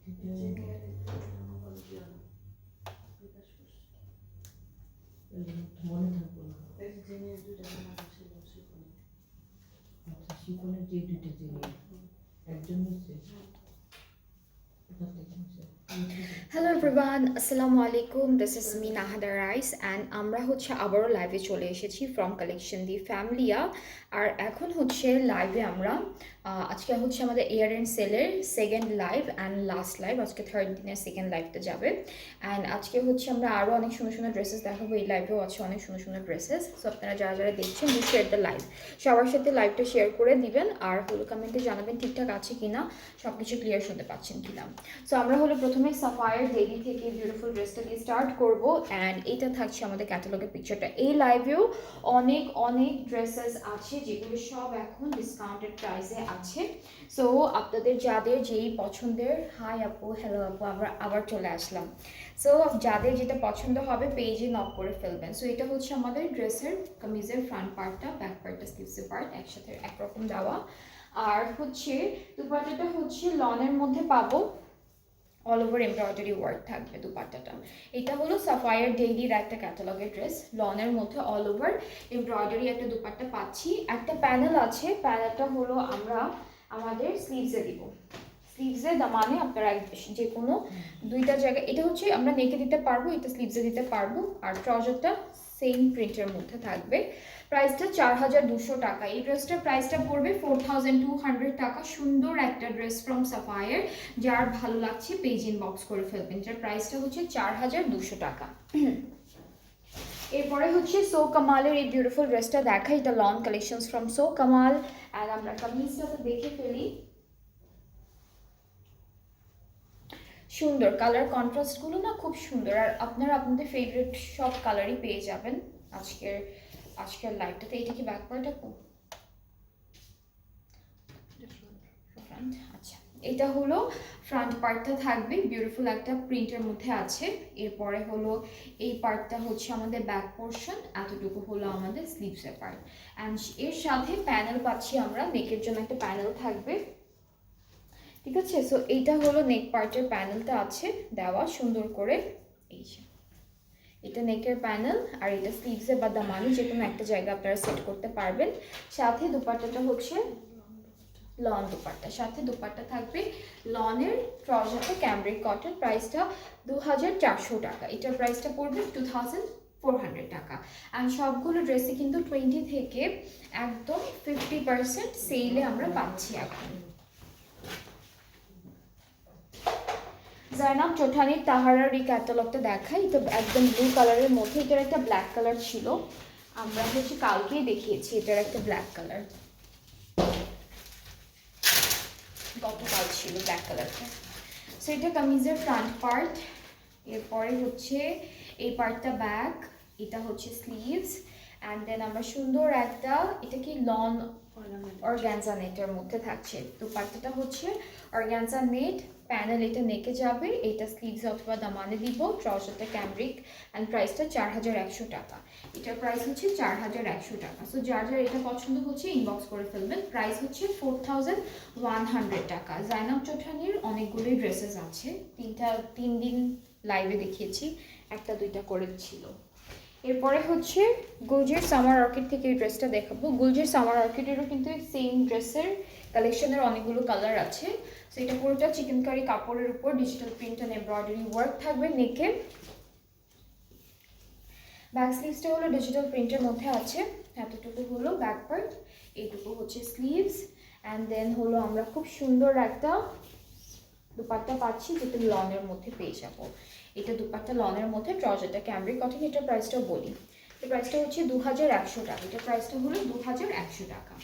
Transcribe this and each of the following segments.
মনে থাকবো না। আচ্ছা, শিকনের যে দুইটা জেনে একজন হচ্ছে Hello everyone, Assalamu alaikum. This is me Nahada Rice and আমরা হচ্ছে আবারও লাইভে চলে এসেছি ফ্রম কালেকশন দি ফ্যামিলিয়া। আর এখন হচ্ছে লাইভে আমরা আজকে হচ্ছে আমাদের ইয়ার এন্ড সেলের second live and last live, আজকে থার্ড দিনের সেকেন্ড লাইভটা যাবে। অ্যান্ড আজকে হচ্ছে আমরা আরও অনেক সুন্দর সুন্দর ড্রেসেস দেখাবো। এই লাইভেও আছে অনেক সুন্দর সুন্দর ড্রেসেস। সো আপনারা যারা যারা দেখছেন ডু শেয়ার দ্য লাইভ, সবার সাথে লাইভটা শেয়ার করে দিবেন আর হলো কমেন্টে জানাবেন ঠিকঠাক আছে কিনা, সব কিছু ক্লিয়ার শুনতে পাচ্ছেন কিনা। সো আমরা হলো প্রথমে সাফায়ার ডেইলি থেকে বিউটিফুল ড্রেসটা দিয়ে স্টার্ট করবো অ্যান্ড এটা থাকছে আমাদের ক্যাটালগের পিকচারটা। এই লাইভেও অনেক অনেক ড্রেসেস আছে যেগুলো সব এখন ডিসকাউন্টেড প্রাইসে আছে। সো আপনাদের যাদের যেই পছন্দের, হাই আপু, হ্যালো আপু, আবার চলে আসলাম। সো যাদের যেটা পছন্দ হবে পেজে নক করে ফেলবেন। সো এটা হচ্ছে আমাদের ড্রেসের কামিজের ফ্রন্ট পার্টটা, ব্যাক পার্টটা, স্লিভসের পার্ট একসাথে একরকম দেওয়া। আর হচ্ছে দুপাট্টাটা হচ্ছে লনের মধ্যে পাবো, অল ওভার এমব্রয়ডারি ওয়ার্ক থাকবে দুপাট্টাটা। এটা হলো সাফায়ার ডেইলির একটা ক্যাটালগের ড্রেস, লনের মধ্যে অল ওভার এমব্রয়ডারি একটা দুপাট্টা পাচ্ছি। একটা প্যানেল আছে, প্যানেলটা হলো আমরা আমাদের স্লিভসে দিব। স্লিভসে দামানে আপনারা যে কোনো দুইটা জায়গায়, এটা হচ্ছে আমরা নেকে দিতে পারবো, এটা স্লিভসে দিতে পারবো। আর ট্রাউজারটা সেম প্রিন্টের মধ্যে থাকবে। প্রাইসটা 4200 টাকা। এই ড্রেসটার প্রাইসটা পড়বে 4200 টাকা। সুন্দর একটা ড্রেস ফ্রম সাফায়ার, যার ভালো লাগছে পেজ ইনবক্স করে ফেলবেন। যার প্রাইসটা হচ্ছে 4200 টাকা। এরপরে হচ্ছে সো কামালের এই বিউটিফুল ড্রেসটা দেখা, এটা lawn collections from so Kamal. আর আমরা কামিজটা দেখে ফেলি। সুন্দর কালার কন্ট্রাস্টগুলো না খুব সুন্দর, আর আপনারা আপনাদের ফেভারিট সব কালারই পেয়ে যাবেন আজকের লাইভটাতে। এটা কি ব্যাক পার্ট আপু? আচ্ছা, এটা হলো ফ্রন্ট পার্টটা থাকবে, বিউটিফুল একটা প্রিন্টের মধ্যে আছে। এরপরে হলো এই পার্টটা হচ্ছে আমাদের ব্যাক পোর্শন, এতটুকু হলো আমাদের স্লিভসের পার্ট। অ্যান্ড এর সাথে প্যানেল পাচ্ছি আমরা, নেকের জন্য একটা প্যানেল থাকবে, ঠিক আছে। সো এইটা হলো নেক পার্টের প্যানেলটা আছে দেওয়া সুন্দর করে। এই যে এটা নেকের প্যানেল, আর এটা স্লিভসে বা দামানি যে কোনো একটা জায়গা আপনারা সেট করতে পারবেন। সাথে দুপাট্টাটা হচ্ছে লন দুপাট্টা, সাথে দুপাট্টা থাকবে লনের, ট্রাউজারটা ক্যামব্রিক কটন। প্রাইসটা 2400 টাকা। এটার প্রাইসটা পড়বে 2400 টাকা। আর সবগুলো ড্রেসে কিন্তু 20 থেকে একদম 50% সেলে আমরা পাচ্ছি এখন। জাইনাব চোঠানির তাহারার এই ক্যাটালগটা দেখাই। এটা একদম ব্লু কালারের মধ্যে, এটার একটা ব্ল্যাক কালার ছিল, আমরা হচ্ছে কালকেই দেখিয়েছি এটার একটা ব্ল্যাক কালার, গতকাল ছিল ব্ল্যাক কালারটা। সো এটা কামিজের ফ্রন্ট পার্ট। এরপরে হচ্ছে এই পার্টটা ব্যাক, এটা হচ্ছে স্লিভস। অ্যান্ড দেন আমরা সুন্দর একটা, এটা কি লন অর্গানজা নেটের মধ্যে থাকছে। তো পার্টটা হচ্ছে অর্গানজা নেট, প্যানেল এটা নেকে যাবে, এটা স্লিভস অথবা দামানে দিব, ট্রাউজারটা ক্যামব্রিক। অ্যান্ড প্রাইসটা 4100 টাকা। এটার প্রাইস হচ্ছে 4100 টাকা। সো যার যার এটা পছন্দ হচ্ছে ইনবক্স করে ফেলবেন। প্রাইস হচ্ছে 4100 টাকা। জাইনাব চোঠানির অনেকগুলোই ড্রেসেস আছে, 3 দিন লাইভে দেখিয়েছি, একটা দুইটা করে ছিল। এরপরে হচ্ছে গুলজির সামার অর্কিড থেকে এই ড্রেসটা দেখাবো। গুলজির সামার অর্কিডেরও কিন্তু সেম ড্রেসের কালেকশনের অনেকগুলো কালার আছে। সো এটা পুরোটা চিকেন কারি কাপড়ের উপর digital print and embroidery work থাকবে নেকে। ব্যাক স্লিভসটা হলো ডিজিটাল প্রিন্টের মধ্যে আছে, এতটুকু হলো ব্যাক পার্ট, এইটুকু হচ্ছে স্লিভস। অ্যান্ড দেন হলো আমরা খুব সুন্দর একটা দুপাট্টা পাচ্ছি যেটা লনের মধ্যে পেয়ে যাবো। এটা দুপাট্টা লনের মধ্যে, ট্রাউজারটা ক্যামব্রিক কটন। এটার প্রাইসটাও বলি, এর প্রাইসটা হচ্ছে 2100 টাকা। এটার প্রাইসটা হলো 2100 টাকা।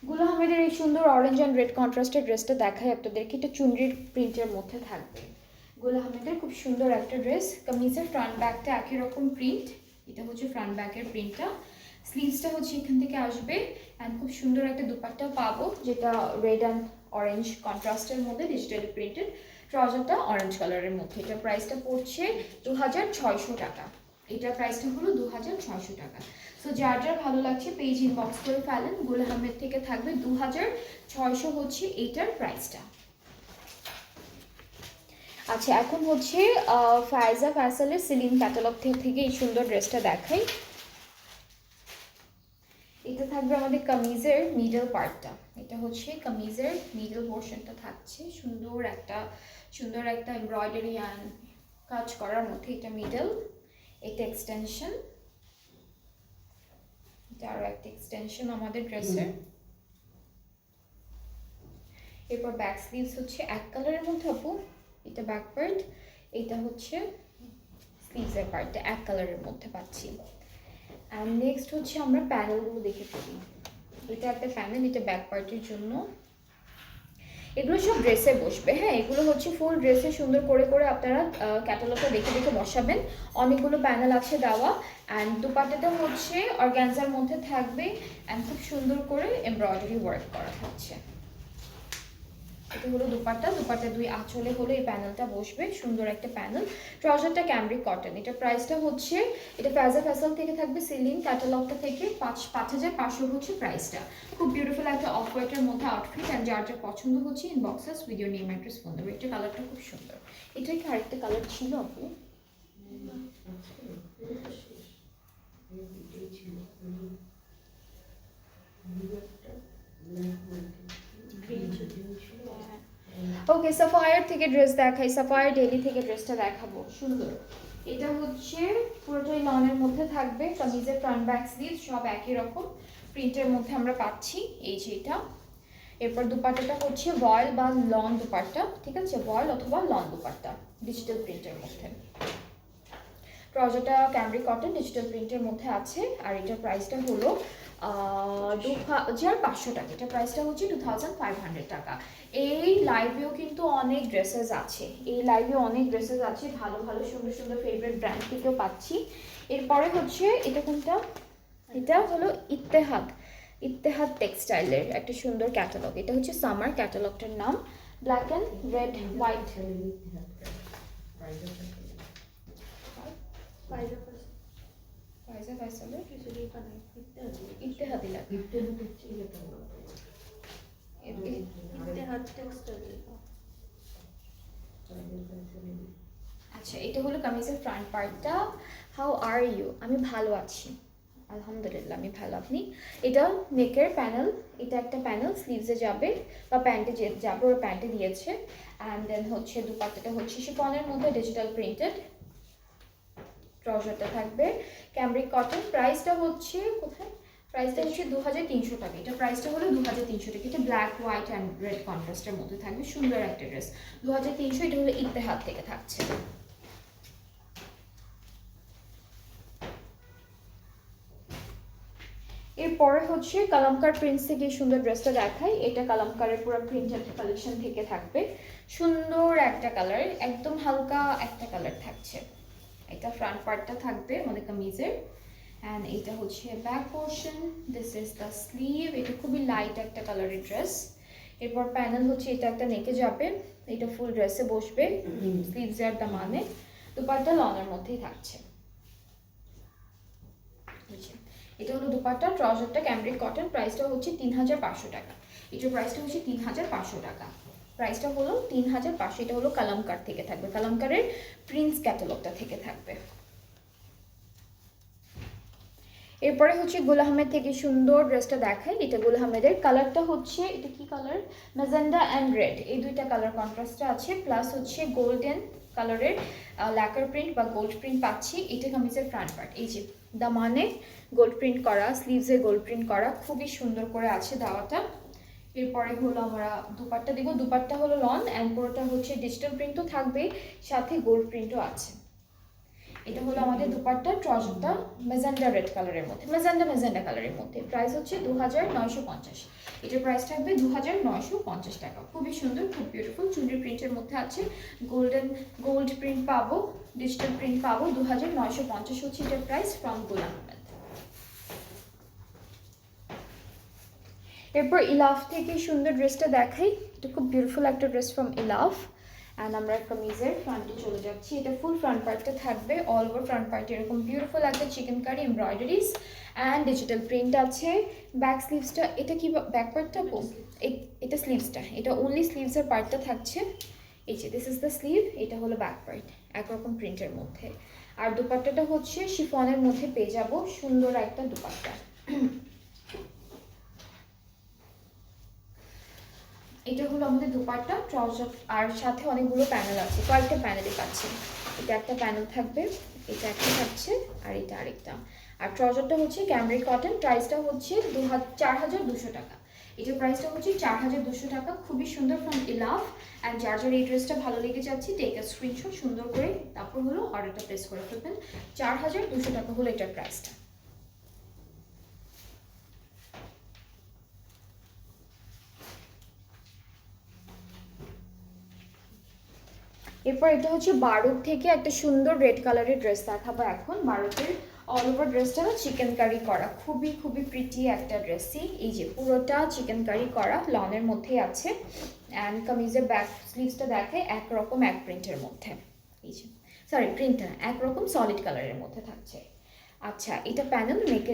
গুল আহমেদের এই সুন্দর অরেঞ্জ অ্যান্ড রেড কন্ট্রাস্টের ড্রেসটা দেখাই আপনাদেরকে। এটা চুনরির প্রিন্টের মধ্যে থাকবে। গুল আহমেদের খুব সুন্দর একটা ড্রেস, কামিজের ফ্রন্ট ব্যাকটা একই রকম প্রিন্ট, এটা হচ্ছে ফ্রন্ট ব্যাকের প্রিন্টটা। স্লিভসটা হচ্ছে এখান থেকে আসবে। অ্যান্ড খুব সুন্দর একটা দুপাট্টা পাবো যেটা রেড অ্যান্ড অরেঞ্জ কন্ট্রাস্টের মধ্যে ডিজিটালি প্রিন্টেড, ট্রাউজারটা অরেঞ্জ কালারের মধ্যে। এটার প্রাইসটা পড়ছে 2600 টাকা। এটার প্রাইসটা হলো 2600 টাকা। সো যার যার ভালো লাগছে পেজ ইনবক্স করে ফেলেন। গুল আহমেদ থেকে থাকবে 2600 হচ্ছে এইটার প্রাইসটা। আচ্ছা, এখন হচ্ছে ফায়জা ফ্যাশনের সিলিং ক্যাটালগ থেকে এই সুন্দর ড্রেসটা দেখাই। এটা থাকবে আমাদের কামিজের মিডল পার্টটা। এটা হচ্ছে কামিজের মিডল পোর্শনটা থাকছে সুন্দর একটা এমব্রয়ডারি অ্যান্ড কাজ করার মধ্যে এটা মিডল, এটা এক্সটেনশন, এটা আরও একটা এক্সটেনশন আমাদের ড্রেসের। এরপর ব্যাক স্লিভস হচ্ছে এক কালারের মধ্যে আপু, এটা ব্যাক পার্ট, এটা হচ্ছে স্লিভসের পার্টটা এক কালারের মধ্যে পাচ্ছি। অ্যান্ড নেক্সট হচ্ছে আমরা প্যানেলগুলো দেখে ফেলি। এটা একটা প্যানেল, এটা ব্যাক পার্টের জন্য। এগুলো সব ড্রেসে বসবে, হ্যাঁ, এগুলো হচ্ছে ফুল ড্রেসে সুন্দর করে করে আপনারা ক্যাটালগটা দেখে দেখে বসাবেন। অনেকগুলো প্যানেল আছে দেওয়া। অ্যান্ড দুপাট্টাটা হচ্ছে অর্গানজার মধ্যে থাকবে অ্যান্ড খুব সুন্দর করে এমব্রয়ডারি ওয়ার্ক করা থাকছে। এটা হলো দুপাট্টা, দুপাট্টা দুই আঁচলে হলো এই প্যানেলটা বসবে, সুন্দর একটা প্যানেল। ট্রাউজারটা cambric cotton. এটা প্রাইসটা হচ্ছে, এটা ফায়জা ফ্যাশন থেকে থাকবে, সিলিং ক্যাটালগটা থেকে 5500 হচ্ছে প্রাইসটা। খুব বিউটিফুল একটা অফ হোয়াইটের মধ্যে আউটফিট। অ্যান্ড যার যা পছন্দ হচ্ছে inboxes with your name address phone দেবে। এটা কালারটা খুব সুন্দর। এটা কি আরেকটা কালার ছিল আপু? ওকে, সাফায়ার থেকে ড্রেস দেখাই, সাফায়ার ডেলি থেকে ড্রেসটা দেখাবো। সুন্দর, এটা হচ্ছে পুরোটাই লনের মধ্যে থাকবে। কামিজের ফ্রন্ট ব্যাক স্লিভ সব একই রকম প্রিন্টের মধ্যে আমরা পাচ্ছি, এই যে এটা। এরপর দুপাট্টাটা হচ্ছে ভয়েল বা লন দুপাট্টা, ঠিক আছে, ভয়েল অথবা লন দুপাট্টা ডিজিটাল প্রিন্টের মধ্যে। ট্রাউজারটা ক্যামব্রিক কটন ডিজিটাল প্রিন্টের মধ্যে আছে। আর এটার প্রাইসটা হলো 2500 টাকা। এটা প্রাইসটা হচ্ছে 2500 টাকা। এই লাইভেও কিন্তু অনেক ড্রেসেস আছে, ভালো ভালো সুন্দর সুন্দর ফেভারিট ব্র্যান্ড থেকেও পাচ্ছি। এরপরে হচ্ছে এটা কোনটা, এটা হলো ইত্তেহাদ টেক্সটাইলের একটা সুন্দর ক্যাটালগ। এটা হচ্ছে সামার ক্যাটালগটার নাম, ব্ল্যাক অ্যান্ড রেড হোয়াইট। আচ্ছা, এটা হলো কামিজের ফ্রন্ট পার্টটা। How are you? আমি ভালো আছি, আলহামদুলিল্লাহ, আমি ভালো। আপনি? এটা নেকের প্যানেল, এটা একটা প্যানেল স্লিভসে যাবে বা প্যান্টে যাবে, ওর প্যান্টে দিয়েছে। অ্যান্ড দেন হচ্ছে দুপাট্টাটা হচ্ছে শিফনের মধ্যে ডিজিটাল প্রিন্টেড। ট্রাউজারটা থাকবে ক্যামব্রিক কটন। প্রাইসটা হচ্ছে কোথায়, প্রাইসটা হচ্ছে 2300 টাকা। এটা প্রাইসটা হলো 2300 টাকা। এটা ব্ল্যাক হোয়াইট অ্যান্ড রেড কন্ট্রাস্টের মধ্যে থাকবে, সুন্দর একটা ড্রেস। 2300। এটা হলো ইত্তেহাদ থেকে থাকছে। এরপরে হচ্ছে কালামকার প্রিন্স থেকে সুন্দর ড্রেসটা দেখাই। এটা কালামকারের পুরো প্রিন্টেড কালেকশন থেকে থাকবে, সুন্দর একটা কালার, একদম হালকা একটা কালার থাকছে। এটা ফ্রন্ট পার্টটা থাকবে আমাদের কামিজের। অ্যান্ড এটা হচ্ছে back portion, this is the sleeve. এটা খুবই লাইট একটা কালারের ড্রেস। এরপর প্যানেল হচ্ছে এটা একটা নেকে যাবে, এটা ফুল ড্রেসে বসবে, স্লিভস আর দা মানে। দুপাট্টা লনের মধ্যেই থাকছে। এটা হলো দুপাট্টা। ট্রাউজারটা cambric cotton. প্রাইসটা হচ্ছে 3500 টাকা। এটার প্রাইসটা হচ্ছে 3500 টাকা। প্রাইসটা হলো 3500। এটা হলো কালামকার থেকে থাকবে, কালামকারের প্রিন্স ক্যাটালগটা থেকে থাকবে। এরপরে হচ্ছে গুল আহমেদ থেকে সুন্দর ড্রেসটা দেখাই। এটা গুল আহমেদের, কালারটা হচ্ছে, এটা কি কালার, ম্যাজেন্ডা অ্যান্ড রেড, এই দুইটা কালার কন্ট্রাস্টটা আছে। প্লাস হচ্ছে গোল্ডেন কালারের ল্যাকার প্রিন্ট বা গোল্ড প্রিন্ট পাচ্ছি। এটা কামিজের ফ্রন্ট পার্ট, এই যে দামানে গোল্ড প্রিন্ট করা, স্লিভসে গোল্ড প্রিন্ট করা, খুবই সুন্দর করে আছে দেওয়াটা। এরপরে হলো আমরা দুপাট্টা দিব। দুপাট্টা হলো লন অ্যান্ড পুরোটা হচ্ছে ডিজিটাল প্রিন্টও থাকবে, সাথে গোল্ড প্রিন্টও আছে। এটা হলো আমাদের দুপাট্টা। ট্রাউজারটা ম্যাজেন্ডা রেড কালারের মধ্যে, ম্যাজেন্ডা কালারের মধ্যে। প্রাইস হচ্ছে 2950। এটার প্রাইস থাকবে 2950 টাকা। খুবই সুন্দর, খুব বিউটিফুল চুনরি প্রিন্টের মধ্যে আছে। গোল্ড প্রিন্ট পাবো, ডিজিটাল প্রিন্ট পাবো। 2950 হচ্ছে এটার প্রাইস ফ্রম গুল আহমেদ। এরপর ইলাফ থেকে সুন্দর ড্রেসটা দেখাই। এটা খুব বিউটিফুল একটা ড্রেস ফ্রম ইলাফ। অ্যান্ড আমরা কামিজের ফ্রন্টে চলে যাচ্ছি। এটা ফুল ফ্রন্ট পার্টটা থাকবে, অল ওভার ফ্রন্ট পার্টে এরকম বিউটিফুল একটা chikankari embroideries and digital print আছে। ব্যাক স্লিভসটা, এটা কি ব্যাক পার্টটা আপু? এটা স্লিভসটা, এটা অনলি স্লিভসের পার্টটা থাকছে। এই যে দিস ইজ দ্য স্লিভ, এটা হলো ব্যাক পার্ট একরকম প্রিন্টের মধ্যে। আর দুপাট্টাটা হচ্ছে শিফনের মধ্যে পেয়ে যাব, সুন্দর একটা দুপাট্টা। এটা হলো আমাদের দুপাট্টা, ট্রাউজার আর সাথে অনেকগুলো প্যানেল আছে, কয়েকটা প্যানেলই পাচ্ছি। এটা একটা প্যানেল থাকবে, এটা একটা থাকছে, আর এটা আরেকটা। আর ট্রাউজারটা হচ্ছে ক্যামব্রিক কটন, প্রাইসটা হচ্ছে 4200 টাকা। এটার প্রাইসটা হচ্ছে 4200 টাকা। খুবই সুন্দর ফ্রম ইলাভ। অ্যান্ড যার যার এই ড্রেসটা ভালো লেগে যাচ্ছে টেক আ স্ক্রিনশট সুন্দর করে, তারপর হলো অর্ডারটা প্লেস করে ফেলবেন। 4200 টাকা হলো এটার প্রাইসটা। এরপর এটা হচ্ছে বারুক থেকে একটা সুন্দর রেড কালারের ড্রেস দেখাবো এখন। বারুকের অল ওভার ড্রেসটা চিকেন কারি করা, খুবই খুবই প্রিটি একটা ড্রেসই। এই যে পুরোটা চিকেন কারি করা, লনের মধ্যেই আছে। অ্যান্ড কামিজের ব্যাক স্লিভসটা দেখে একরকম এক প্রিন্টের মধ্যে, এই যে সরি প্রিন্টটা একরকম সলিড কালারের মধ্যে থাকছে। আচ্ছা, এটা প্যানেল মেকে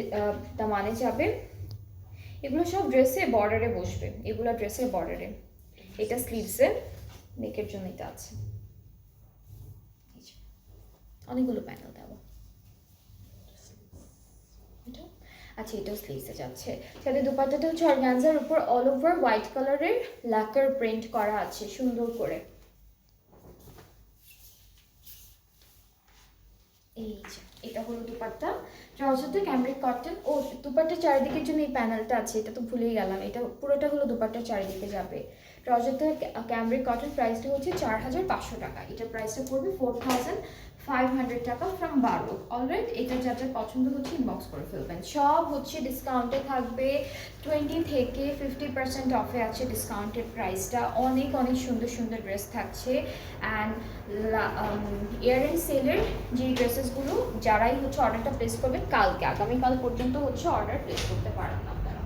মানে যাবে, এগুলো সব ড্রেসে বর্ডারে বসবে, এগুলো ড্রেসের বর্ডারে। এটা স্লিভসে, নেকের জন্য এটা আছে, অনেকগুলো প্যানেল দেওয়া। আচ্ছা, এটাও স্লিভসে যাচ্ছে। সাথে দুপাট্টাটা হচ্ছে অর্গানজার উপর অল ওভার হোয়াইট কালারের লাকার প্রিন্ট করা আছে সুন্দর করে। এই যে এটা হলো দুপাট্টা, ট্রাউজারটা ক্যামব্রিক কটন। ও দুপাট্টার চারিদিকের জন্য এই প্যানেলটা আছে, এটা তো ভুলেই গেলাম। এটা পুরোটা হলো দুপাট্টার চারিদিকে যাবে। ট্রাউজারটা ক্যামব্রিক কটন, প্রাইসটা হচ্ছে 4500 টাকা। এটার প্রাইসটা পড়বে 4500 টাকা ফ্রম বারুক। অলরাইট, এটা যা যা পছন্দ হচ্ছে ইনবক্স করে ফেলবেন। সব হচ্ছে ডিসকাউন্টে থাকবে, 20 থেকে 50% অফে আছে ডিসকাউন্টের প্রাইসটা। অনেক অনেক সুন্দর সুন্দর ড্রেস থাকছে। অ্যান্ড ইয়ার এন্ড সেলের যে ড্রেসেসগুলো যারাই হচ্ছে অর্ডারটা প্লেস করবেন কালকে, আগামীকাল পর্যন্ত হচ্ছে অর্ডার প্লেস করতে পারেন আপনারা।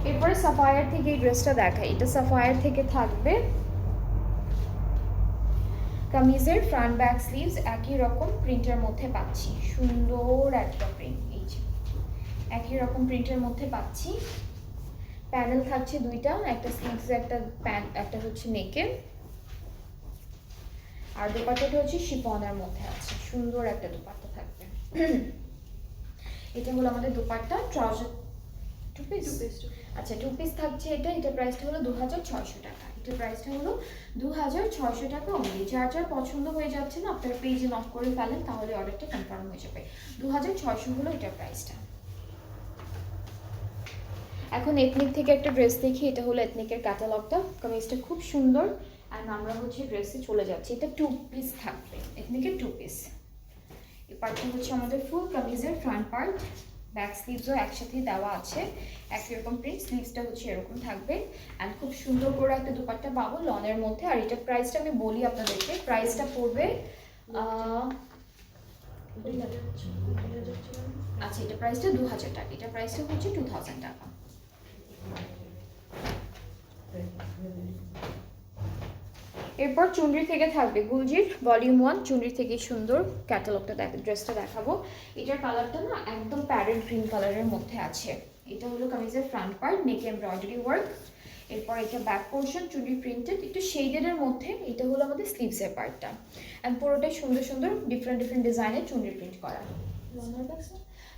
এরপরে সাফায়ার থেকে এই ড্রেসটা দেখাই, এটা সাফায়ার থেকে থাকবে। কামিজের ফ্রন্ট ব্যাক স্লিভস একই রকম প্রিন্টের মধ্যে পাচ্ছি, সুন্দর একটা প্রিন্ট। এই যে একই রকম প্রিন্টের মধ্যে পাচ্ছি। প্যানেল থাকছে দুইটা, একটা স্লিভসে, একটা একটা হচ্ছে নেকে। আর দুপাট্টাটা হচ্ছে শিফনের মধ্যে আছে, সুন্দর একটা দুপাট্টা থাকবে। এটা হলো আমাদের দুপাট্টা। ট্রাউজার টু পিস, আচ্ছা টু পিস থাকছে এটা। এটা প্রাইসটা হলো 2600 টাকা। এটার প্রাইসটা হলো 2600 টাকা অনলি। যার যার পছন্দ হয়ে যাচ্ছে না, আপনার পেজে নক করে ফেলেন, তাহলে অর্ডারটা কনফার্ম হয়ে যাবে। 2600 হলো এটার প্রাইসটা। এখন এথনিক থেকে একটা ড্রেস দেখি, এটা হলো এথনিকের ক্যাটালগটা। কামিজটা খুব সুন্দর। অ্যান্ড আমরা হচ্ছে ড্রেসে চলে যাচ্ছি। এটা টু পিস থাকবে, এথনিকের টু পিস। এই পার্টটা হচ্ছে আমাদের ফুল কামিজের ফ্রন্ট পার্ট, ব্যাক স্লিভসও একসাথেই দেওয়া আছে, একই রকম প্রিন্ট। স্লিভসটা হচ্ছে এরকম থাকবে। অ্যান্ড খুব সুন্দর করে একটা দুপাট্টা পাবো লনের মধ্যে। আর এটার প্রাইসটা আমি বলি আপনাদেরকে, প্রাইসটা পড়বে আচ্ছা, এটা প্রাইসটা 2000 টাকা। এটা প্রাইসটা হচ্ছে 2000 টাকা। এরপর চুনরি থেকে থাকবে গুলজির ভলিউম 1, চুনরি থেকে সুন্দর ক্যাটালগটা ড্রেসটা দেখাবো। এটার কালারটা না একদম প্যারেট গ্রিন কালারের মধ্যে আছে। এটা হলো কামিজের ফ্রন্ট পার্ট, নেক এমব্রয়ডারি ওয়ার্ক। এরপর এটা ব্যাক পোর্শন চুনরি প্রিন্টেড, একটু শেডের মধ্যে। এটা হলো আমাদের স্লিভসের পার্টটা। অ্যান্ড পুরোটাই সুন্দর সুন্দর ডিফারেন্ট ডিফারেন্ট ডিজাইনের চুনরি প্রিন্ট করা।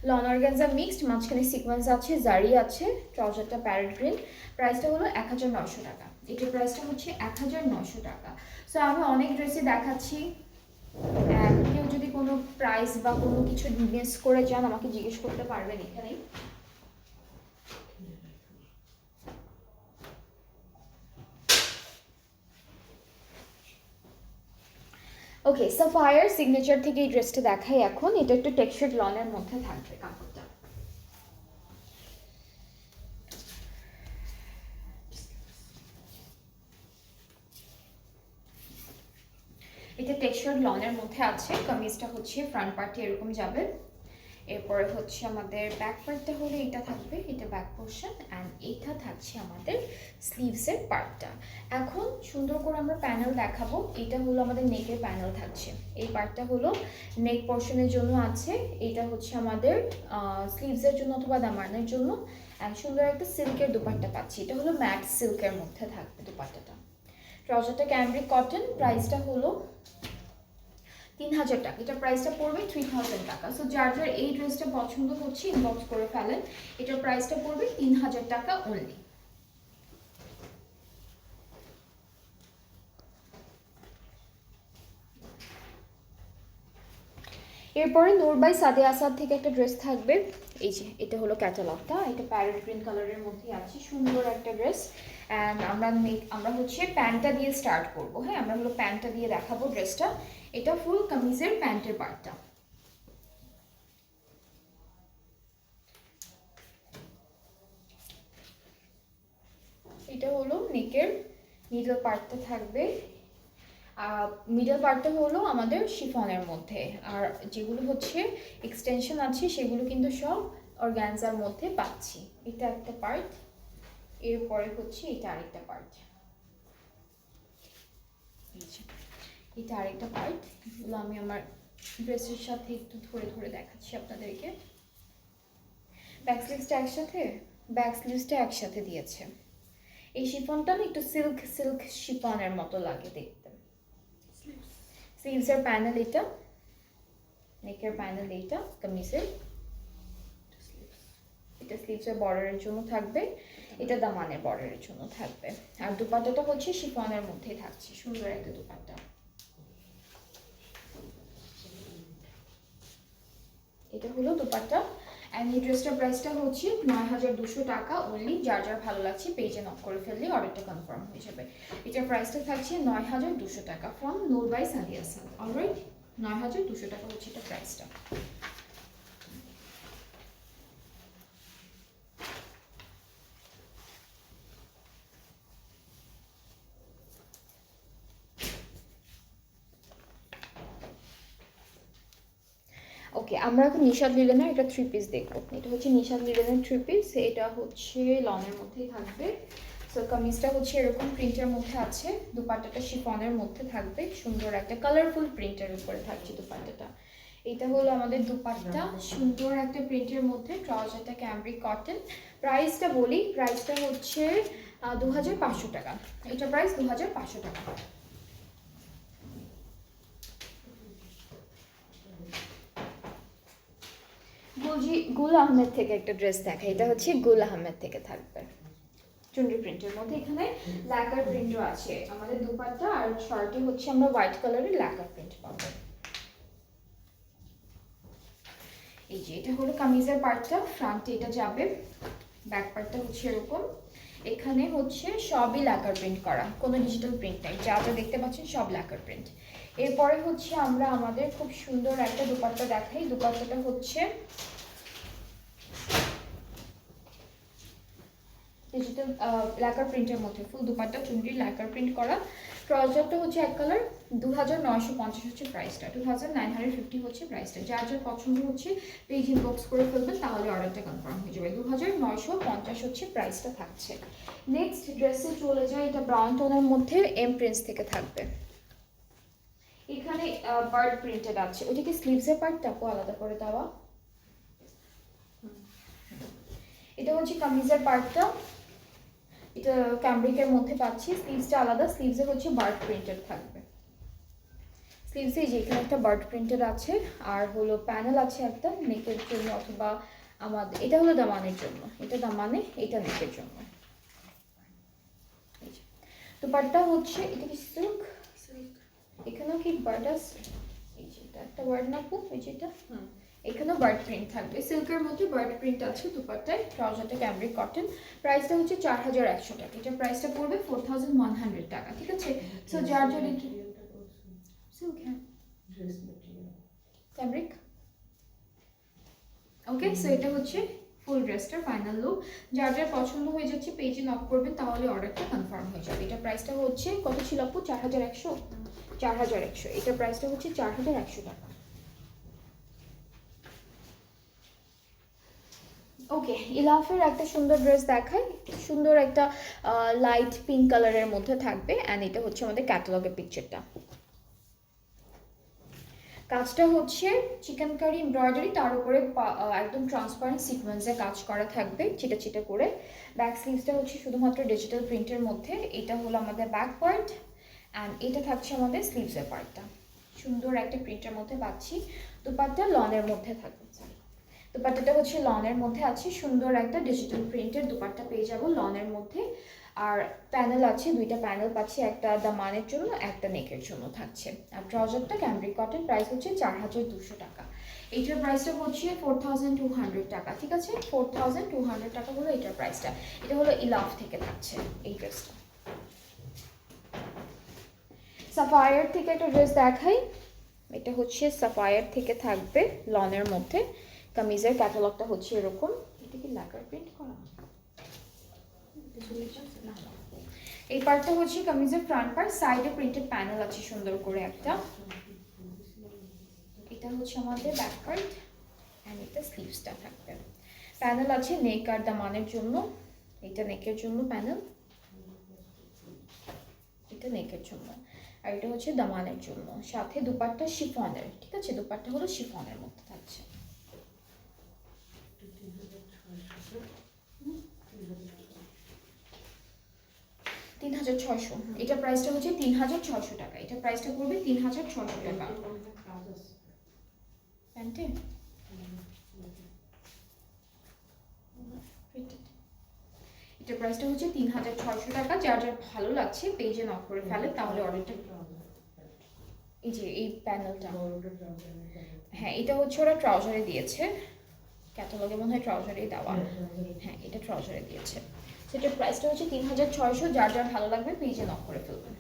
লন অর্গানজা মিক্সড, মাঝখানে সিকোয়েন্স আছে, জারি আছে। ট্রাউজারটা প্যারেট গ্রিন, প্রাইসটা হলো 1900 টাকা। এটার প্রাইসটা হচ্ছে 1900 টাকা। সো আমি অনেক ড্রেসই দেখাচ্ছি, কেউ যদি কোনো প্রাইস বা কোনো কিছু মিস করে যান আমাকে জিজ্ঞেস করতে পারবেন এখানেই। ওকে, সাফায়ার সিগনেচার থেকে এই ড্রেসটা দেখাই এখন। এটা একটু টেক্সচার লনের মধ্যে থাকবে কাপড়টা। এটা টেক্সচার লনের মধ্যে আছে। কামিজটা হচ্ছে ফ্রন্ট পার্টে এরকম যাবে। এরপরে হচ্ছে আমাদের ব্যাক পার্টটা হলে এটা থাকবে, এটা ব্যাক পোর্শন, অ্যান্ড এইটা থাকছে আমাদের স্লিভসের পার্টটা। এখন সুন্দর করে আমরা প্যানেল দেখাবো। এটা হলো আমাদের নেকের প্যানেল থাকছে, এই পার্টটা হলো নেক পোর্শনের জন্য আছে, এটা হচ্ছে আমাদের স্লিভসের জন্য অথবা দামানের জন্য। অ্যান্ড সুন্দর একটা সিল্কের দুপাট্টা পাচ্ছি, এটা হলো ম্যাট সিল্কের মধ্যে থাকবে দুপাট্টাটা। ট্রাউজারটা ক্যামব্রিক কটন, প্রাইসটা হলো 3000 টাকা। এটা প্রাইসটা পড়বে 3000 টাকা। সো যার যার এই ড্রেসটা পছন্দ হচ্ছে ইনবক্স করে ফেলেন, এটার প্রাইসটা পড়বে 3000 টাকা অনলি। এরপরে নূর বাই সাদে আসাদ থেকে একটা ড্রেস থাকবে, এই যে এটা হলো ক্যাটালগটা, এটা প্যারেট গ্রিন কালারের মধ্যে আছে, সুন্দর একটা ড্রেস। অ্যান্ড আমরা হচ্ছে প্যান্টটা দিয়ে স্টার্ট করব। হ্যাঁ, আমরা হলো প্যান্টটা দিয়ে দেখাবো ড্রেসটা। এটা ফুল কামিজের প্যান্টের পার্টটা। এটা হলো নেকের মিডল পার্টটা থাকবে, মিডল পার্টটা হলো আমাদের শিফনের মধ্যে, আর যেগুলো হচ্ছে এক্সটেনশন আছে সেগুলো কিন্তু সব অর্গানজার মধ্যে পাচ্ছি। এটা একটা পার্ট, এরপরে হচ্ছে এটা আরেকটা পার্ট, এটা আরেকটা পার্ট। এগুলো আমি আমার ড্রেসের সাথে একটু ধরে ধরে দেখাচ্ছি আপনাদেরকে। ব্যাক স্লিভসটা একসাথে দিয়েছে। এই শিফনটা না একটু সিল্ক শিফনের মতো লাগে দেখতে। স্লিভসের প্যানেল এটা, নেকের প্যানেল এইটা, কামিজের এটা স্লিভসের বর্ডারের জন্য থাকবে, এটা দামানের বর্ডারের জন্য থাকবে। আর দুপাট্টাটা হচ্ছে শিফনের মধ্যেই থাকছে, সুন্দর একটা দুপাট্টা। এটা হলো দুপাট্টা। অ্যান্ড এই ড্রেসটার প্রাইসটা হচ্ছে 9200 টাকা অনলি। যার যার ভালো লাগছে পেজে নক করে ফেললে অর্ডারটা কনফার্ম হয়ে যাবে। এটার প্রাইসটা থাকছে 9200 টাকা from Noor by Sadia Asad. Alright, 9200 টাকা হচ্ছে এটা প্রাইসটা। ওকে, আমরা এখন নিশাদ লিলেনের এটা 3 পিস দেখবো। এটা হচ্ছে নিশাদ লিলেনের 3 পিস, এটা হচ্ছে লনের মধ্যেই থাকবে। সো কামিজটা হচ্ছে এরকম প্রিন্টের মধ্যে আছে, দুপাট্টাটা শিফনের মধ্যে থাকবে, সুন্দর একটা কালারফুল প্রিন্টের উপরে থাকছে দুপাট্টাটা। এটা হলো আমাদের দুপাট্টা, সুন্দর একটা প্রিন্টের মধ্যে। ট্রাউজারটা ক্যামব্রিক কটন। প্রাইসটা বলি, প্রাইসটা হচ্ছে 2500 টাকা। এটা প্রাইস 2500 টাকা। গুল আহমেদ থেকে একটা ড্রেস দেখা, এটা হচ্ছে গুল আহমেদ থেকে থাকবে চুনরি প্রিন্টের মধ্যে। এখানে ল্যাকার প্রিন্টও আছে। আমাদের দুপাট্টা আর শার্টে হচ্ছে আমরা হোয়াইট কালারের ল্যাকার প্রিন্ট পাবো। এই যে এটা হলো কামিজের পার্টটা, ফ্রন্টে এটা যাবে, ব্যাক পার্টটা হচ্ছে এরকম। এখানে হচ্ছে সবই ল্যাকার প্রিন্ট করা, কোনো ডিজিটাল প্রিন্ট নাই, যা যা দেখতে পাচ্ছেন সব ল্যাকার প্রিন্ট। এরপরে হচ্ছে আমরা আমাদের খুব সুন্দর একটা দুপাট্টা দেখাই। দুপাট্টাটা হচ্ছে ডিজিটাল ল্যাকার প্রিন্টের মধ্যে, ফুল দুপাট্টা চুনরি ল্যাকার প্রিন্ট করা। ট্রাউজারটা হচ্ছে এক কালার, 2950 হচ্ছে প্রাইসটা, 2950 হচ্ছে প্রাইসটা। যার যার পছন্দ হচ্ছে পেজ ইনবক্স করে ফেলবেন, তাহলে অর্ডারটা কনফার্ম হয়ে যাবে। 2950 হচ্ছে প্রাইসটা থাকছে। নেক্সট ড্রেসে চলে যায়, এটা ব্রাউন টোনের মধ্যে এম প্রিন্স থেকে থাকবে। এখানে বার্ড প্রিন্টেড আছে, ওটা কি স্লিভসের পার্টটা আপু আলাদা করে দেওয়া? এটা হচ্ছে কামিজের পার্টটা, এটা ক্যামব্রিকের মধ্যে পাচ্ছি। স্লিভসটা আলাদা, স্লিভসে হচ্ছে বার্ড প্রিন্টেড থাকবে। স্লিভসে যে এখানে একটা বার্ড প্রিন্টেড আছে, আর হলো প্যানেল আছে একটা নেকের জন্য, অথবা আমাদের এটা হলো দামানের জন্য, এটা দামানে, এটা নেকের জন্য। দুপাট্টা হচ্ছে এটা কি সিল্ক, এখানেও কি বার্ড আছে, এই যে এটা একটা বার্ড না আপু, এই যেটা, এখানেও বার্ড প্রিন্ট থাকবে, সিল্কের মধ্যে বার্ড প্রিন্ট আছে দুপাট্টায়। ট্রাউজারটা ক্যামব্রিক কটন। প্রাইসটা হচ্ছে 4100 টাকা। এটা প্রাইসটা পড়বে 4100 টাকা, ঠিক আছে? সো যার যার সিল্ক, হ্যাঁ ক্যামব্রিক। ওকে, সো এটা হচ্ছে ফুল ড্রেসটার ফাইনাল লুক। যার যার পছন্দ হয়ে যাচ্ছে পেজে নক করবেন, তাহলে অর্ডারটা কনফার্ম হয়ে যাবে। এটা প্রাইসটা হচ্ছে কত ছিল আপু? 4100। 4100, এটা প্রাইসটা হচ্ছে 4100 টাকা। ওকে, ইলাফের একটা সুন্দর ড্রেস দেখাই। সুন্দর একটা লাইট পিঙ্ক কালারের মধ্যে থাকবে, অ্যান্ড এটা হচ্ছে আমাদের ক্যাটালগের পিকচারটা। কাজটা হচ্ছে চিকেন কারি এমব্রয়ডারি, তার উপরে একদম ট্রান্সপারেন্ট সিকোয়েন্সে কাজ করা থাকবে চিটা চিটা করে। ব্যাক স্লিভসটা হচ্ছে শুধুমাত্র ডিজিটাল প্রিন্টের মধ্যে। এটা হলো আমাদের ব্যাক পার্ট, অ্যান্ড এটা থাকছে আমাদের স্লিভসের পার্টটা। সুন্দর একটা প্রিন্টের মধ্যে পাচ্ছি। দুপাট্টা লনের মধ্যে থাকবে, দুপাট্টাটা হচ্ছে লনের মধ্যে আছে। সুন্দর একটা ডিজিটাল প্রিন্টের দুপাট্টা পেয়ে যাবো লনের মধ্যে। আর প্যানেল আছে, দুইটা প্যানেল পাচ্ছি, একটা দামানের জন্য, একটা নেকের জন্য থাকছে। আর ট্রাউজারটা ক্যামব্রিক কটন, প্রাইস হচ্ছে 4200 টাকা। এইটার প্রাইসটা হচ্ছে 4200 টাকা, ঠিক আছে? 4200 টাকা হলো এটার প্রাইসটা। এটা হলো ইলাফ থেকে থাকছে এই ড্রেসটা। সাফায়ার থেকে একটা ড্রেস দেখাই। এটা হচ্ছে সাফায়ার থেকে থাকবে লনের মধ্যে। কামিজের ক্যাটালগটা হচ্ছে এরকম। এটা কি লাকার প্রিন্ট করা? এই পার্টটা হচ্ছে কামিজের ফ্রন্ট পার্ট, সাইডে প্রিন্টেড প্যানেল আছে সুন্দর করে একটা। এটা হচ্ছে আমাদের ব্যাক পার্ট, এন্ড এটা স্লিভসটা থাকবে। প্যানেল আছে নেক আর দামানের জন্য। এটা নেকের জন্য প্যানেল, এটা নেকের জন্য, আর এটা হচ্ছে দামানের জন্য। সাথে দুপাট্টা শিফনের, ঠিক আছে? দুপাট্টা হলো শিফনের মধ্যে থাকছে। 3600, এটা প্রাইসটা হচ্ছে 3600 টাকা। এটা প্রাইসটা করবে 3600 টাকা। প্যান্টে এটা প্রাইসটা হচ্ছে 3600 টাকা। যার যার ভালো লাগছে পেজে নক করে ফেলে, তাহলে অর্ডারটা। এই যে এই প্যানেলটা, হ্যাঁ এটা হচ্ছে ওরা ট্রাউজারে দিয়েছে, ক্যাটালগে মনে হয় ট্রাউজারেই দেওয়া। হ্যাঁ এটা ট্রাউজারে দিয়েছে। সেটার প্রাইসটা হচ্ছে 3600। যার যার ভালো লাগবে পেজে নক করে ফেলবেন।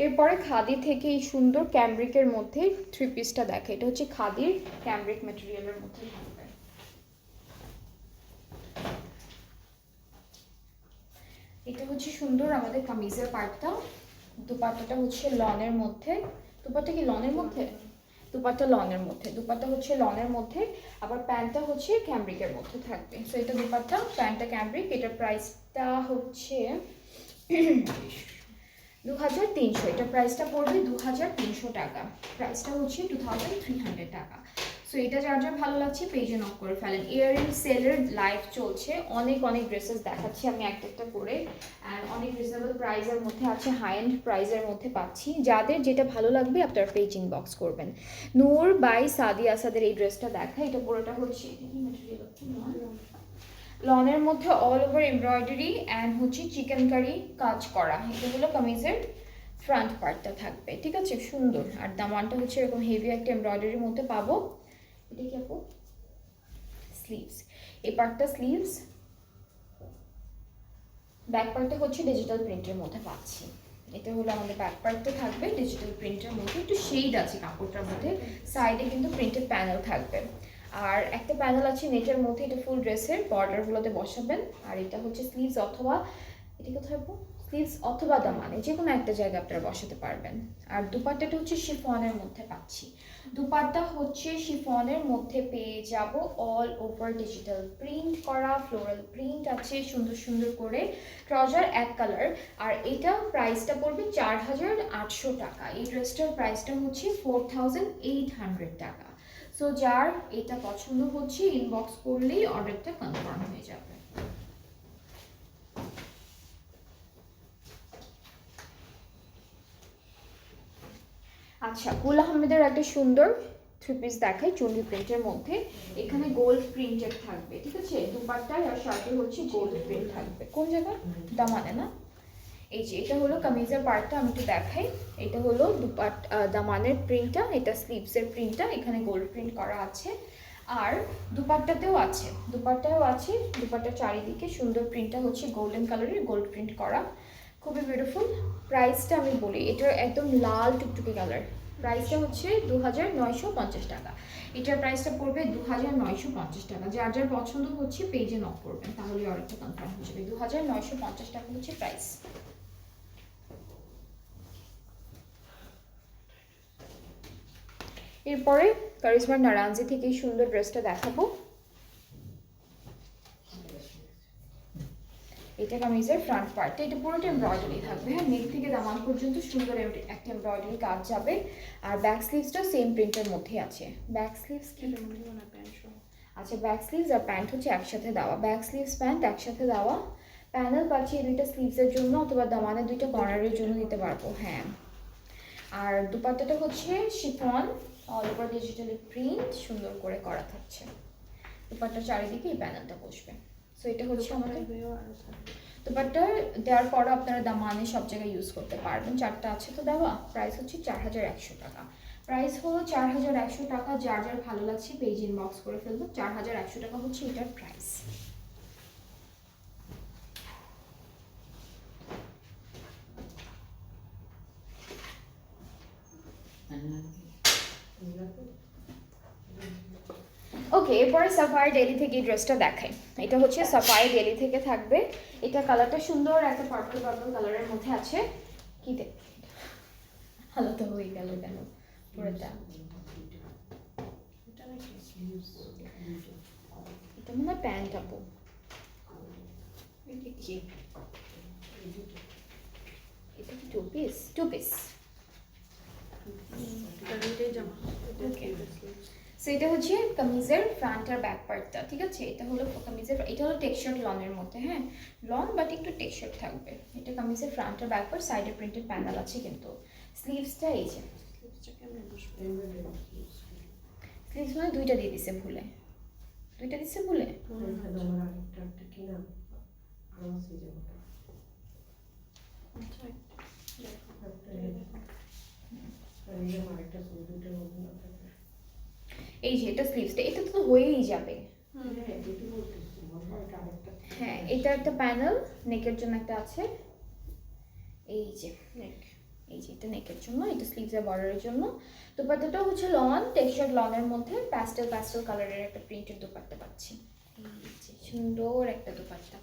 এরপরে খাদি থেকে এই সুন্দর ক্যামব্রিকের মধ্যে থ্রি পিসটা দেখে। এটা হচ্ছে খাদির ক্যামব্রিক ম্যাটেরিয়ালের মধ্যে থাকবে। এটা হচ্ছে সুন্দর আমাদের কামিজের পার্টটা। দুপাট্টাটা হচ্ছে লনের মধ্যে। দুপাট্টা কি লনের মধ্যে? দুপাট্টা লনের মধ্যে, দুপাট্টা হচ্ছে লনের মধ্যে। আবার প্যান্টটা হচ্ছে ক্যামব্রিকের মধ্যে থাকবে। সো এটা দুপাট্টা, প্যান্টটা ক্যামব্রিক। এটার প্রাইসটা হচ্ছে 2300। এটা প্রাইসটা পড়বে 2300 টাকা। প্রাইসটা হচ্ছে 2300 টাকা। সো এটা যার যার ভালো লাগছে পেজে নক করে ফেলেন। ইয়ারিং সেলের লাইভ চলছে, অনেক অনেক ড্রেসেস দেখাচ্ছি আমি একটা একটা করে, অ্যান্ড অনেক রিজনেবল প্রাইসের মধ্যে আছে, হাই এন্ড প্রাইসের মধ্যে পাচ্ছি। যাদের যেটা ভালো লাগবে আপনারা পেজ ইনবক্স করবেন। নূর বাই সাদি আসাদের এই ড্রেসটা দেখা। এটা পুরোটা হচ্ছে লনের মধ্যে অল ওভার এমব্রয়ডারি অ্যান্ড হচ্ছে চিকেন কারি কাজ করা। এটা হলো কামিজের ফ্রন্ট পার্টটা থাকবে, ঠিক আছে? সুন্দর। আর দামানটা হচ্ছে এরকম হেভি একটা এমব্রয়ডারির মধ্যে পাবো। এটা কি আপু? স্লিভস। এই পার্টটা স্লিভস, ব্যাক পার্টটা হচ্ছে ডিজিটাল প্রিন্টের মধ্যে পাচ্ছি। এটা হলো আমাদের ব্যাক পার্টটা থাকবে ডিজিটাল প্রিন্টের মধ্যে, একটু শেড আছে কাপড়টার মধ্যে। সাইডে কিন্তু প্রিন্টেড প্যানেল থাকবে, আর একটা প্যানেল আছে নেটের মধ্যে। এটা ফুল ড্রেসের বর্ডারগুলোতে বসাবেন। আর এটা হচ্ছে স্লিভস অথবা, এটা কোথায় আপু? স্লিভস অথবা দামানে, যে কোনো একটা জায়গায় আপনারা বসাতে পারবেন। আর দুপাট্টাটা হচ্ছে শিফনের মধ্যে পাচ্ছি। দুপাট্টা হচ্ছে শিফনের মধ্যে পেয়ে যাব অল ওভার ডিজিটাল প্রিন্ট করা, ফ্লোরাল প্রিন্ট আছে সুন্দর সুন্দর করে। ট্রাউজার এক কালার। আর এটা প্রাইসটা পড়বে 4800 টাকা। এই ড্রেসটার প্রাইসটা হচ্ছে 4800 টাকা। সো যার এটা পছন্দ হচ্ছে ইনবক্স করলেই অর্ডারটা কনফার্ম হয়ে যাবে। আচ্ছা, গুল আহমেদের একটা সুন্দর থ্রি পিস দেখাই চুন্ডি প্রিন্টের মধ্যে। এখানে গোল্ড প্রিন্টেড থাকবে, ঠিক আছে? দুপাট্টায় আর শার্টে হচ্ছে গোল্ড প্রিন্ট থাকবে। কোন জায়গায়? দামানে না? এই যে এটা হলো কামিজের পার্টটা, আমি একটু দেখাই। এটা হলো দামানের প্রিন্টটা, এটা স্লিভসের প্রিন্টটা, এখানে গোল্ড প্রিন্ট করা আছে। আর দুপাট্টাতেও আছে, দুপাট্টাও আছে। দুপাট্টার চারিদিকে সুন্দর প্রিন্টটা হচ্ছে গোল্ডেন কালারের, গোল্ড প্রিন্ট করা, খুবই বিউটিফুল। প্রাইসটা আমি বলি, এটা একদম লাল টুকটুকি কালার, প্রাইসটা হচ্ছে 2950 টাকা। এটার প্রাইসটা পড়বে 2950 টাকা। যার যার পছন্দ হচ্ছে পেজে নক করবেন, তাহলে অর্ডারটা কনফার্ম হয়ে যাবে। 2950 টাকা হচ্ছে প্রাইস। এরপরে কারিশমা নারাঞ্জি থেকে এই সুন্দর ড্রেসটা দেখাবো। এটা কামিজের ফ্রন্ট পার্টটা, এটা পুরোটা এমব্রয়ডারি থাকবে। হ্যাঁ, নেক থেকে দামান পর্যন্ত সুন্দর একটা এমব্রয়ডারি কাজ যাবে। আর ব্যাক স্লিভসটা সেম প্রিন্টের মধ্যে আছে। ব্যাক স্লিভস কি আচ্ছা, ব্যাক স্লিভস আর প্যান্ট হচ্ছে একসাথে দেওয়া। ব্যাক স্লিভস প্যান্ট একসাথে দেওয়া। প্যানেল পাচ্ছি এই দুইটা স্লিভসের জন্য, অথবা দামানের দুইটা কর্নারের জন্য দিতে পারবো। হ্যাঁ, আর দুপাট্টাটা হচ্ছে chiffon, all over digitally print সুন্দর করে করা থাকছে। দুপাট্টার চারিদিকে এই প্যানেলটা বসবে। সো এটা হচ্ছে আমাদের দুপাট্টা। দেওয়ার পর আপনারা দামানে সব জায়গায় ইউজ করতে পারবেন। 4টা আছে তো দেওয়া। প্রাইস হচ্ছে 4100 টাকা। প্রাইস হলো 4100 টাকা। যার যার ভালো লাগছে পেজ ইনবক্স করে ফেলবো। 4100 টাকা হচ্ছে এটার প্রাইস। ওকে, এরপরে সাফায়ার ডেলি থেকে এই ড্রেসটা দেখাই। এটা হচ্ছে সাফায়ার ডেলি থেকে থাকবে। এটা কালারটা সুন্দর একটা পার্পল পার্পল কালারের মধ্যে আছে। কি দেখ ভালো তো হয়ে গেল কেন পুরোটা। এটা মনে হয় প্যান্ট আপু। এটা কি two piece? Two piece. So এটা হচ্ছে কামিজের ফ্রন্ট আর ব্যাক পার্টটা, ঠিক আছে? এটা হলো কামিজের, এটা হলো টেক্সচার লনের মধ্যে। হ্যাঁ, লন বাট একটু টেক্সচার থাকবে। এটা কামিজের ফ্রন্ট আর ব্যাক পার্ট, সাইডে প্রিন্টেড প্যানেল আছে কিন্তু। স্লিভসটা এই যে, স্লিভস মানে দুইটা দিয়ে দিছে ভুলে। দুইটা দিছে ভুলে। এই যে এটা স্লিভসটা, এটা তো হয়েই যাবে। হ্যাঁ, এটা একটা প্যানেল নেকের জন্য একটা আছে। এই যে নেক, এই যে এটা নেকের জন্য, এটা স্লিভস আর বর্ডারের জন্য। দুপাট্টাটা হচ্ছে লন, টেক্সচার লনের মধ্যে প্যাস্টেল প্যাস্টেল কালারের একটা প্রিন্টেড দুপাট্টা পাচ্ছি। এই যে সুন্দর একটা দুপাট্টা,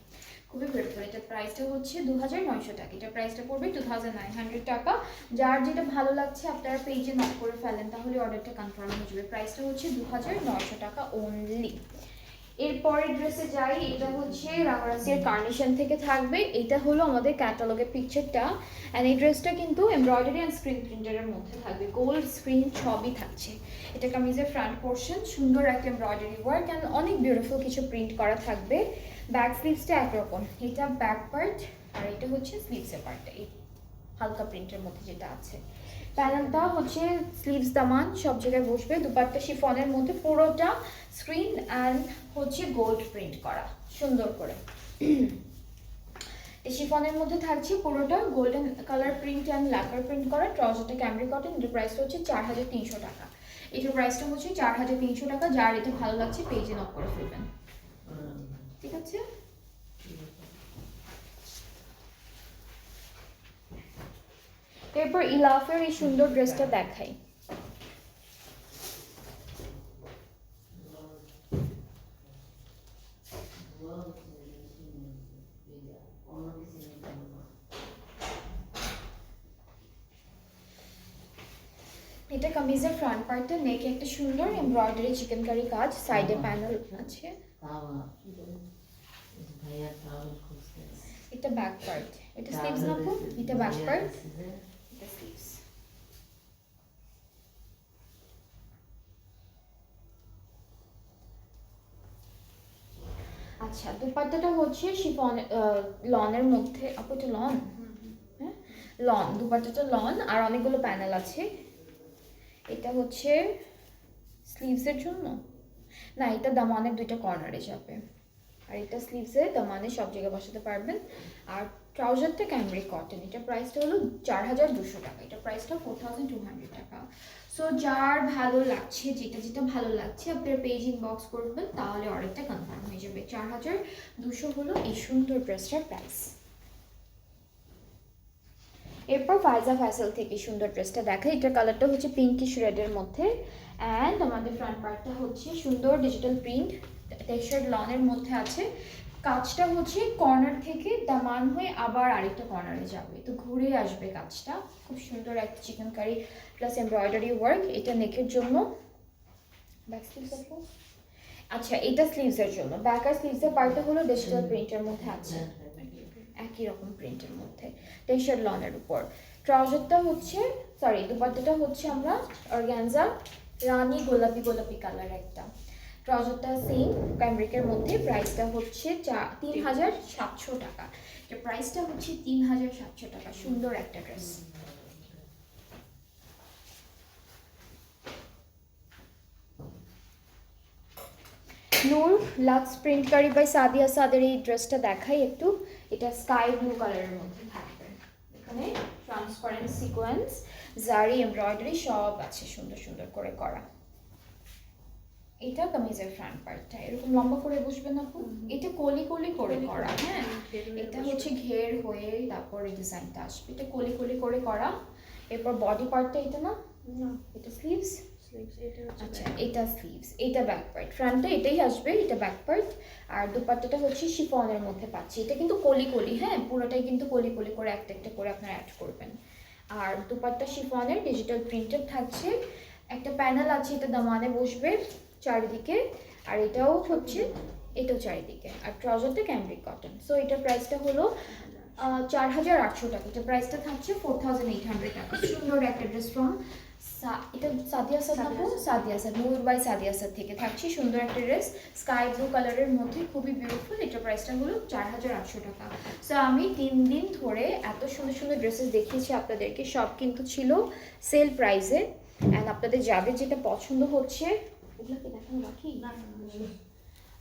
খুবই বিউটিফুল। এটা প্রাইসটা হচ্ছে 2900 টাকা। এটা প্রাইসটা পড়বে 2900 টাকা। যার যেটা ভালো লাগছে আপনারা পেজে নক করে ফেলেন, তাহলে অর্ডারটা কনফার্ম হয়ে যাবে। প্রাইসটা হচ্ছে 2900 টাকা অনলি। এরপরের ড্রেসে যাই। এটা হচ্ছে রাঙারাসির কার্নেশন থেকে থাকবে। এটা হলো আমাদের ক্যাটালগের পিকচারটা। অ্যান্ড এই ড্রেসটা কিন্তু এমব্রয়ডারি অ্যান্ড স্ক্রিন প্রিন্টারের মধ্যে থাকবে। গোল্ড স্ক্রিন সবই থাকছে। এটা কামিজের ফ্রন্ট পোর্শন, সুন্দর একটা এমব্রয়ডারি ওয়ার্ক অ্যান্ড অনেক বিউটিফুল কিছু প্রিন্ট করা থাকবে। ব্যাক স্লিভসটা একরকম, এটা ব্যাক পার্ট আর এটা হচ্ছে স্লিভসের পার্টটা, এই হালকা প্রিন্টের মধ্যে যেটা আছে। প্যানেলটা হচ্ছে স্লিভস দামান সব জায়গায় বসবে। দুপাট্টা শিফনের মধ্যে পুরোটা স্ক্রিন অ্যান্ড হচ্ছে গোল্ড প্রিন্ট করা সুন্দর করে। এই শিফনের মধ্যে থাকছে পুরোটা golden colour print and lacquer print করা। ট্রাউজারটা ক্যামরি কটন। এটার প্রাইসটা হচ্ছে 4300 টাকা। এটার প্রাইসটা হচ্ছে 4300 টাকা। যার এটা ভালো লাগছে পেজে নক করে ফেলবেন, ঠিক আছে? এরপর ইলাফের এই সুন্দর ড্রেসটা দেখাই। এটা কামিজের ফ্রন্ট পার্টটা, নেকে একটা সুন্দর এমব্রয়ডারি চিকেন কারি কাজ, সাইডে প্যানেল আছে। এটা ব্যাক পার্ট, এটা স্লিভস না আপু? এটা ব্যাক পার্ট, এটা স্লিভস। আচ্ছা, দুপাট্টাটা হচ্ছে শিফন লনের মধ্যে। আপু এটা লন? হ্যাঁ, লন। দুপাট্টাটা লন আর অনেকগুলো প্যানেল আছে। এটা হচ্ছে স্লিভসের জন্য না, এটা দামানের দুইটা কর্নারে যাবে। আর এটা স্লিভসে দামানে সব জায়গায় বসাতে পারবেন। আর ট্রাউজারটা ক্যামরি কটন। এটা প্রাইসটা হলো 4200 টাকা। এটা প্রাইসটা 4200 টাকা। সো যার ভালো লাগছে, যেটা যেটা ভালো লাগছে আপনার পেজ ইনবক্স করবেন, তাহলে অর্ডারটা কনফার্ম হয়ে যাবে। 4200 হলো এই সুন্দর ড্রেসটার প্রাইস। এরপর ফাইজা ফ্যাসল থেকে সুন্দর ড্রেসটা দেখা, এটার কালারটা হচ্ছে পিঙ্কিশ রেডের মধ্যে। অ্যান্ড আমাদের ফ্রন্ট পার্টটা হচ্ছে সুন্দর ডিজিটাল প্রিন্ট টেক্সচার্ড লনের মধ্যে আছে। কাজটা হচ্ছে কর্নার থেকে দামান হয়ে আবার আরেকটা কর্নারে যাবে, তো ঘুরে আসবে কাজটা। খুব সুন্দর একটা chikankari plus embroidery work. এটা নেকের জন্য, ব্যাক স্লিভস আপু। আচ্ছা, এটা স্লিভসের জন্য। ব্যাক আর স্লিভসের পার্টটা হলো ডিজিটাল প্রিন্টের মধ্যে আছে, একই রকম প্রিন্টের মধ্যে টেক্সচার লনের উপর। ট্রাউজারটা হচ্ছে দুপাট্টাটা হচ্ছে আমরা অর্গানজা রানী গোলাপি গোলাপি কালার একটা। ট্রাউজারটা সেম ক্যামব্রিকের মধ্যে। প্রাইসটা হচ্ছে 3700 টাকা। এর প্রাইসটা হচ্ছে 3700 টাকা। সুন্দর একটা ড্রেস। নূর লাক্স প্রিন্ট কারি বাই সাদিয়া সাদের এই ড্রেসটা দেখাই একটু। এটা স্কাই ব্লু কালারের মধ্যে থাকবে, এখানে ট্রান্সপারেন্ট সিকোয়েন্স জারি এমব্রয়ডারি সব আছে সুন্দর সুন্দর করে করা। এটা কামিজের ফ্রন্ট পার্টটা এরকম লম্বা করে বসবে না আপু, এটা কলি কলি করে করা। হ্যাঁ, এটা হচ্ছে ঘের হয়ে তারপরে ডিজাইনটা আসবে, এটা কলি কলি করে করা। এরপর বডি পার্টটা এটা না, এটা স্লিভস। আচ্ছা, এটা স্লিভস, এটা ব্যাক পার্ট। ফ্রন্টে এটাই আসবে, এটা ব্যাক পার্ট। আর দুপাট্টাটা হচ্ছে শিফনের মধ্যে পাচ্ছি। এটা কিন্তু কলি কলি, হ্যাঁ পুরোটাই কিন্তু কলি কলি করে একটা একটা করে আপনারা অ্যাড করবেন। আর দুপাট্টা শিফনের ডিজিটাল প্রিন্টেড থাকছে, একটা প্যানেল আছে, এটা দামানে বসবে চারিদিকে। আর এটাও হচ্ছে, এটাও চারিদিকে। আর ট্রাউজারটা ক্যামব্রিক কটন। সো এটার প্রাইসটা হলো 4800 টাকা। এটা প্রাইসটা থাকছে 4800 টাকা। সুন্দর একটা ড্রেস ফ্রম এটা সাদিয়া সাদ আপু, সাদিয়া সাদ, নূর বাই সাদিয়া সাদ থেকে থাকছে সুন্দর একটা ড্রেস স্কাই ব্লু কালারের মধ্যে, খুবই বিউটিফুল। এটার প্রাইসটা হলো 4800 টাকা। সো আমি 3 দিন ধরে এত সুন্দর সুন্দর ড্রেসেস দেখিয়েছি আপনাদেরকে, সব কিন্তু ছিল সেল প্রাইসে। অ্যান্ড আপনাদের যাদের যেটা পছন্দ হচ্ছে, ওগুলোকে দেখানো বাকি।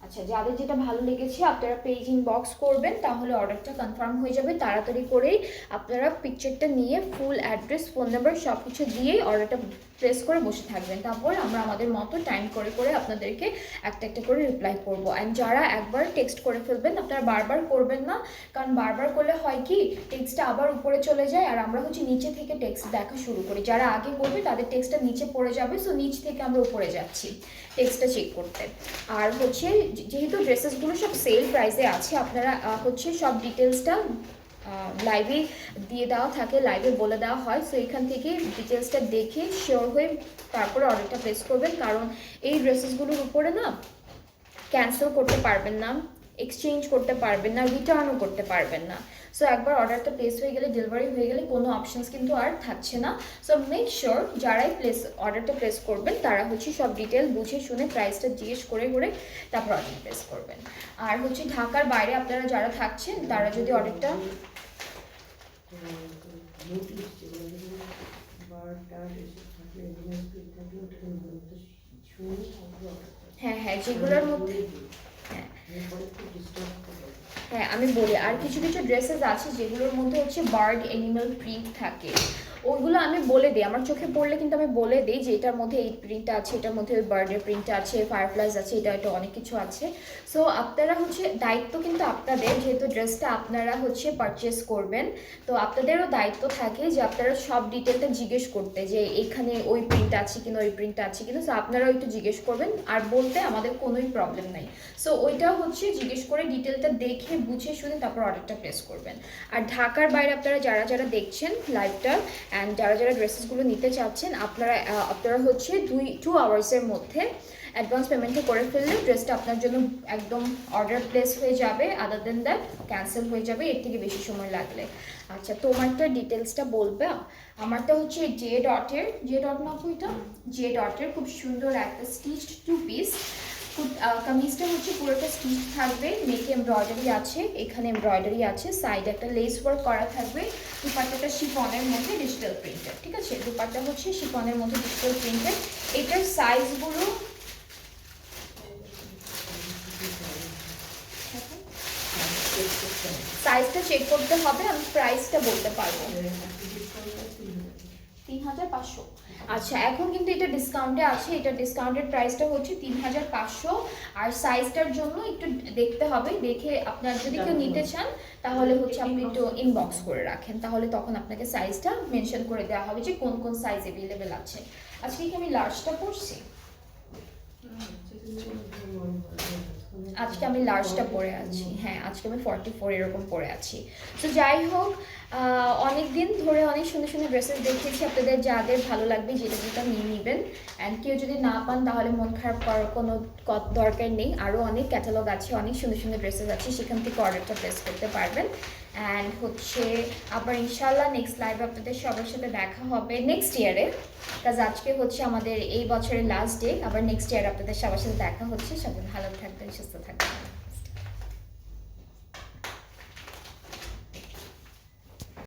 আচ্ছা, যাদের যেটা ভালো লেগেছে আপনারা পেজ ইনবক্স করবেন, তাহলে অর্ডারটা কনফার্ম হয়ে যাবে। তাড়াতাড়ি করেই আপনারা পিকচারটা নিয়ে ফুল অ্যাড্রেস ফোন নাম্বার সব কিছু দিয়েই অর্ডারটা প্লেস করে বসে থাকবেন। তারপর আমরা আমাদের মতো টাইম করে করে আপনাদেরকে একটা একটা করে রিপ্লাই করবো। অ্যান্ড যারা একবার টেক্সট করে ফেলবেন আপনারা বারবার করবেন না, কারণ বারবার করলে হয় কি টেক্সটটা আবার উপরে চলে যায় আর আমরা হচ্ছে নিচে থেকে টেক্সট দেখা শুরু করি। যারা আগে করবে তাদের টেক্সটটা নিচে পড়ে যাবে, সো নিচ থেকে আমরা উপরে যাচ্ছি টেক্সটটা চেক করতে। আর হচ্ছে যেহেতু ড্রেসেসগুলো সব সেল প্রাইসে আছে, আপনারা হচ্ছে সব ডিটেলসটা লাইভে দিয়ে দেওয়া থাকে, লাইভে বলে দেওয়া হয়। সো এখান থেকে ডিটেলসটা দেখে শিওর হয়ে তারপরে অর্ডারটা প্লেস করবেন, কারণ এই ড্রেসেসগুলোর উপরে না ক্যান্সেল করতে পারবেন না, এক্সচেঞ্জ করতে পারবেন না, রিটার্নও করতে পারবেন না। সো একবার অর্ডারটা প্লেস হয়ে গেলে, ডেলিভারি হয়ে গেলে কোনো অপশানস কিন্তু আর থাকছে না। সো মেক শিওর যারাই অর্ডারটা প্লেস করবেন তারা হচ্ছে সব ডিটেল বুঝে শুনে প্রাইসটা জিজ্ঞেস করে করে তারপর অর্ডার প্লেস করবেন। আর হচ্ছে ঢাকার বাইরে আপনারা যারা থাকছেন তারা যদি অর্ডারটা হ্যাঁ হ্যাঁ যেগুলোর মধ্যে হ্যাঁ আমি বলি, আর কিছু কিছু ড্রেসেস আছে যেগুলোর মধ্যে হচ্ছে বার্ড অ্যানিমাল প্রিন্ট থাকে, ওইগুলো আমি বলে দিই, আমার চোখে পড়লে কিন্তু আমি বলে দিই যে এটার মধ্যে এই প্রিন্টটা আছে, এটার মধ্যে ওই বার্ডের প্রিন্টটা আছে, ফায়ারফ্লাইজ আছে, এটা অনেক কিছু আছে। সো আপনারা হচ্ছে দায়িত্ব কিন্তু আপনাদের, যেহেতু ড্রেসটা আপনারা হচ্ছে পারচেস করবেন, তো আপনাদেরও দায়িত্ব থাকে যে আপনারা সব ডিটেলটা জিজ্ঞেস করতে, যে এখানে ওই প্রিন্ট আছে কিনা, ওই প্রিন্ট আছে কিনা। সো আপনারাও একটু জিজ্ঞেস করবেন, আর বলতে আমাদের কোনোই প্রবলেম নাই। সো ওইটা হচ্ছে জিজ্ঞেস করে ডিটেলটা দেখে বুঝে শুনে তারপর অর্ডারটা প্লেস করবেন। আর ঢাকার বাইরে আপনারা যারা যারা দেখছেন লাইভটা অ্যান্ড যারা যারা ড্রেসেসগুলো নিতে চাচ্ছেন, আপনারা হচ্ছে 2 আওয়ার্সের মধ্যে অ্যাডভান্স পেমেন্টটা করে ফেললে ড্রেসটা আপনার জন্য একদম অর্ডার প্লেস হয়ে যাবে। আদার দেন দ্যাট ক্যান্সেল হয়ে যাবে এর থেকে বেশি সময় লাগলে। আচ্ছা, তোমারটা ডিটেলসটা বলবে। আমারটা হচ্ছে জে ডট না এটা জে ডটের খুব সুন্দর একটা স্টিচড 2 পিস। কামিজটা হচ্ছে পুরোটা স্টিচ থাকবে, নেকে এমব্রয়ডারি আছে, এখানে এমব্রয়ডারি আছে, সাইডে একটা লেস ওয়ার্ক করা থাকবে। দুপাট্টাটা শিফনের মধ্যে ডিজিটাল প্রিন্টেড, ঠিক আছে, দুপাট্টা হচ্ছে শিফনের মধ্যে ডিজিটাল প্রিন্টেড। এটার সাইজগুলো সাইজটা চেক করতে হবে, আমি প্রাইসটা বলতে পারবো। 3500। আচ্ছা, এখন কিন্তু এটা ডিসকাউন্টে আছে। এটা ডিসকাউন্টেড প্রাইসটা হচ্ছে 3500। আর সাইজটার জন্য একটু দেখতে হবে, দেখে আপনার যদি কেউ নিতে চান তাহলে হচ্ছে আপনি একটু ইনবক্স করে রাখেন, তাহলে তখন আপনাকে সাইজটা মেনশন করে দেওয়া হবে যে কোন কোন সাইজ অ্যাভেলেবেল আছে। আজকে কি আমি লার্জটা পরছি? আজকে আমি লার্জটা পরে আছি, হ্যাঁ আজকে আমি 44 এরকম পরে আছি। তো যাই হোক, অনেক দিন ধরে অনেক সুন্দর সুন্দর ড্রেসেস দেখিয়েছি আপনাদের, যাদের ভালো লাগবে যেটা যেটা নিয়ে নেবেন। অ্যান্ড কেউ যদি না পান তাহলে মন খারাপ করার কোনো দরকার নেই, আরও অনেক ক্যাটালগ আছে, অনেক সুন্দর সুন্দর ড্রেসেস আছে, সেখান থেকে অর্ডারটা প্লেস করতে পারবেন। অ্যান্ড হচ্ছে আবার ইনশাল্লাহ নেক্সট লাইভে আপনাদের সবার সাথে দেখা হবে নেক্সট ইয়ারে, কাজ আজকে হচ্ছে আমাদের এই বছরের লাস্ট ডে। আবার নেক্সট ইয়ার আপনাদের সবার সাথে দেখা হচ্ছে। সবাই ভালো থাকবেন, সুস্থ থাকবেন।